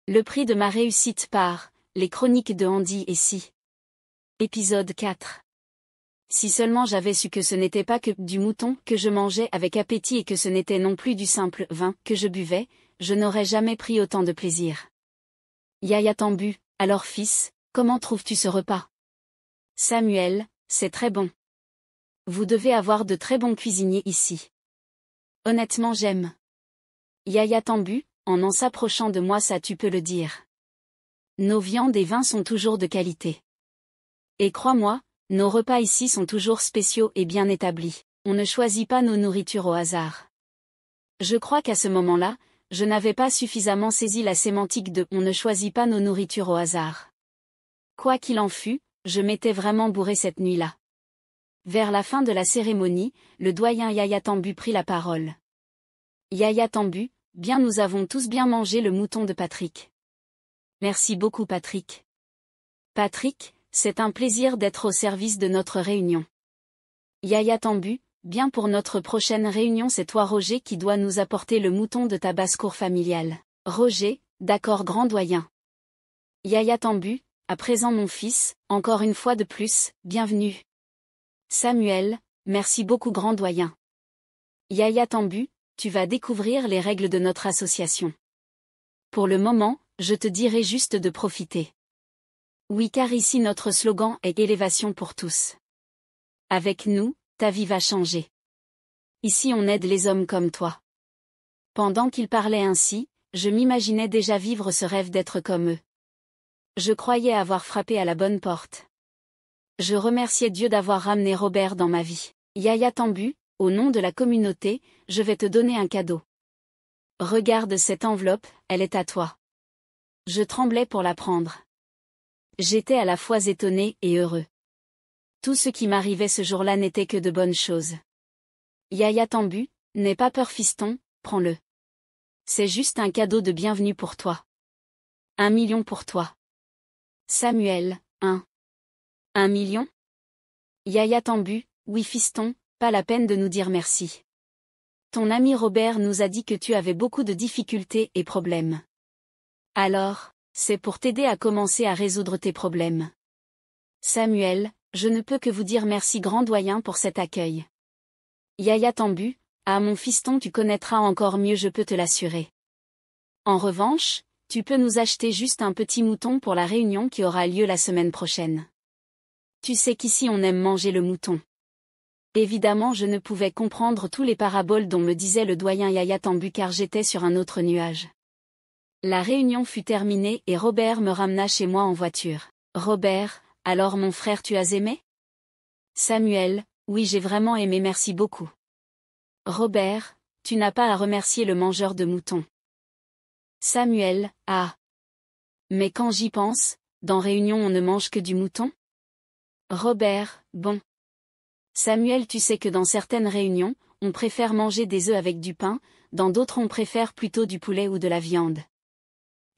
Le prix de ma réussite par Les Chroniques de Andy et Si. Épisode 4. Si seulement j'avais su que ce n'était pas que du mouton que je mangeais avec appétit et que ce n'était non plus du simple vin que je buvais, je n'aurais jamais pris autant de plaisir. Yaya Tambu, alors fils, comment trouves-tu ce repas? Samuel, c'est très bon. Vous devez avoir de très bons cuisiniers ici. Honnêtement j'aime. Yaya Tambu, en s'approchant de moi ça tu peux le dire. Nos viandes et vins sont toujours de qualité. Et crois-moi, nos repas ici sont toujours spéciaux et bien établis, on ne choisit pas nos nourritures au hasard. Je crois qu'à ce moment-là, je n'avais pas suffisamment saisi la sémantique de « on ne choisit pas nos nourritures au hasard ». Quoi qu'il en fût, je m'étais vraiment bourré cette nuit-là. Vers la fin de la cérémonie, le doyen Yaya Tambu prit la parole. Yaya Tambu, bien nous avons tous bien mangé le mouton de Patrick. Merci beaucoup Patrick. Patrick, c'est un plaisir d'être au service de notre réunion. Yaya Tambu, bien pour notre prochaine réunion c'est toi Roger qui dois nous apporter le mouton de ta basse-cour familiale. Roger, d'accord grand doyen. Yaya Tambu, à présent mon fils, encore une fois de plus, bienvenue. Samuel, merci beaucoup grand doyen. Yaya Tambu, tu vas découvrir les règles de notre association. Pour le moment, je te dirai juste de profiter. Oui car ici notre slogan est élévation pour tous. Avec nous, ta vie va changer. Ici on aide les hommes comme toi. Pendant qu'il parlait ainsi, je m'imaginais déjà vivre ce rêve d'être comme eux. Je croyais avoir frappé à la bonne porte. Je remerciais Dieu d'avoir ramené Robert dans ma vie. Yaya Tambu, au nom de la communauté, je vais te donner un cadeau. Regarde cette enveloppe, elle est à toi. Je tremblais pour la prendre. J'étais à la fois étonné et heureux. Tout ce qui m'arrivait ce jour-là n'était que de bonnes choses. Yaya Tambu, n'aie pas peur fiston, prends-le. C'est juste un cadeau de bienvenue pour toi. 1 million pour toi. Samuel, 1 million? Yaya Tambu, oui fiston, pas la peine de nous dire merci. Ton ami Robert nous a dit que tu avais beaucoup de difficultés et problèmes. Alors, c'est pour t'aider à commencer à résoudre tes problèmes. Samuel, je ne peux que vous dire merci grand doyen pour cet accueil. Yaya Tambu, ah mon fiston tu connaîtras encore mieux je peux te l'assurer. En revanche, tu peux nous acheter juste un petit mouton pour la réunion qui aura lieu la semaine prochaine. Tu sais qu'ici on aime manger le mouton. Évidemment je ne pouvais comprendre tous les paraboles dont me disait le doyen Yaya Tambu car j'étais sur un autre nuage. La réunion fut terminée et Robert me ramena chez moi en voiture. Robert, alors mon frère tu as aimé? Samuel, oui j'ai vraiment aimé merci beaucoup. Robert, tu n'as pas à remercier le mangeur de moutons. Samuel, ah. Mais quand j'y pense, dans réunion on ne mange que du mouton? Robert, bon. Samuel tu sais que dans certaines réunions, on préfère manger des œufs avec du pain, dans d'autres on préfère plutôt du poulet ou de la viande.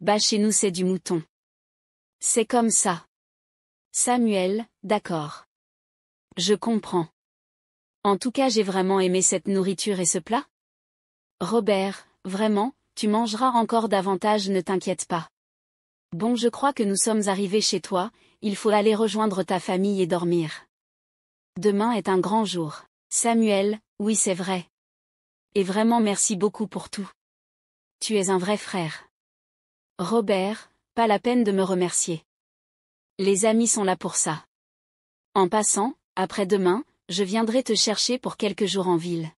Bah chez nous c'est du mouton. C'est comme ça. Samuel, d'accord. Je comprends. En tout cas j'ai vraiment aimé cette nourriture et ce plat. Robert, vraiment, tu mangeras encore davantage ne t'inquiète pas. Bon je crois que nous sommes arrivés chez toi, il faut aller rejoindre ta famille et dormir. Demain est un grand jour. Samuel, oui c'est vrai. Et vraiment merci beaucoup pour tout. Tu es un vrai frère. Robert, pas la peine de me remercier. Les amis sont là pour ça. En passant, après-demain, je viendrai te chercher pour quelques jours en ville.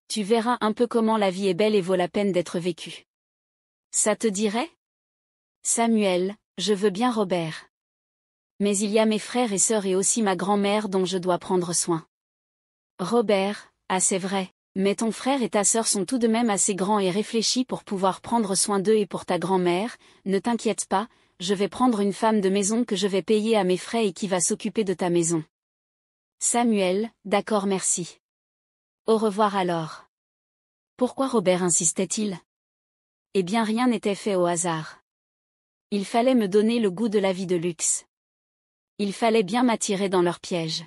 Tu verras un peu comment la vie est belle et vaut la peine d'être vécue. Ça te dirait? Samuel, je veux bien Robert. Mais il y a mes frères et sœurs et aussi ma grand-mère dont je dois prendre soin. Robert, ah c'est vrai, mais ton frère et ta sœur sont tout de même assez grands et réfléchis pour pouvoir prendre soin d'eux et pour ta grand-mère, ne t'inquiète pas, je vais prendre une femme de maison que je vais payer à mes frais et qui va s'occuper de ta maison. Samuel, d'accord merci. Au revoir alors. Pourquoi Robert insistait-il? Eh bien rien n'était fait au hasard. Il fallait me donner le goût de la vie de luxe. Il fallait bien m'attirer dans leur piège.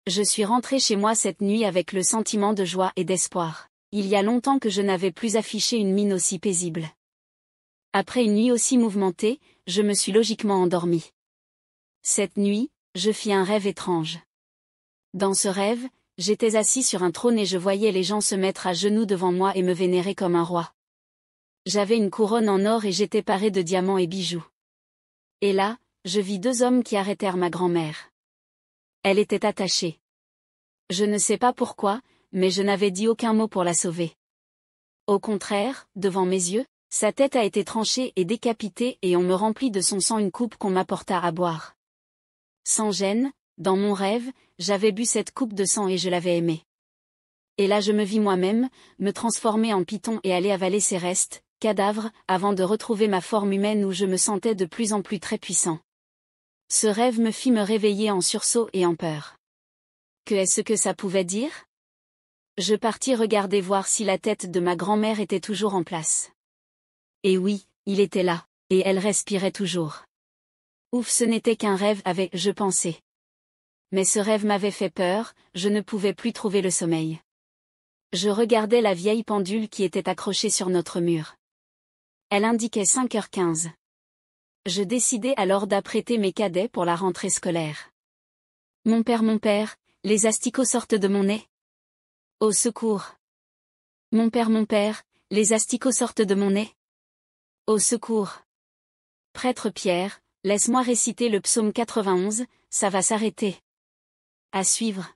Je suis rentré chez moi cette nuit avec le sentiment de joie et d'espoir. Il y a longtemps que je n'avais plus affiché une mine aussi paisible. Après une nuit aussi mouvementée, je me suis logiquement endormie. Cette nuit, je fis un rêve étrange. Dans ce rêve, j'étais assis sur un trône et je voyais les gens se mettre à genoux devant moi et me vénérer comme un roi. J'avais une couronne en or et j'étais paré de diamants et bijoux. Et là, je vis 2 hommes qui arrêtèrent ma grand-mère. Elle était attachée. Je ne sais pas pourquoi, mais je n'avais dit aucun mot pour la sauver. Au contraire, devant mes yeux, sa tête a été tranchée et décapitée et on me remplit de son sang une coupe qu'on m'apporta à boire. Sans gêne, dans mon rêve, j'avais bu cette coupe de sang et je l'avais aimée. Et là je me vis moi-même, me transformer en python et aller avaler ses restes, cadavres, avant de retrouver ma forme humaine où je me sentais de plus en plus très puissant. Ce rêve me fit me réveiller en sursaut et en peur. Que est-ce que ça pouvait dire? Je partis regarder voir si la tête de ma grand-mère était toujours en place. Et oui, il était là, et elle respirait toujours. Ouf, ce n'était qu'un rêve avec, je pensais. Mais ce rêve m'avait fait peur, je ne pouvais plus trouver le sommeil. Je regardais la vieille pendule qui était accrochée sur notre mur. Elle indiquait 5h15. Je décidai alors d'apprêter mes cadets pour la rentrée scolaire. Mon père, les asticots sortent de mon nez. Au secours. Mon père, les asticots sortent de mon nez. Au secours. Prêtre Pierre, laisse-moi réciter le psaume 91, ça va s'arrêter. À suivre.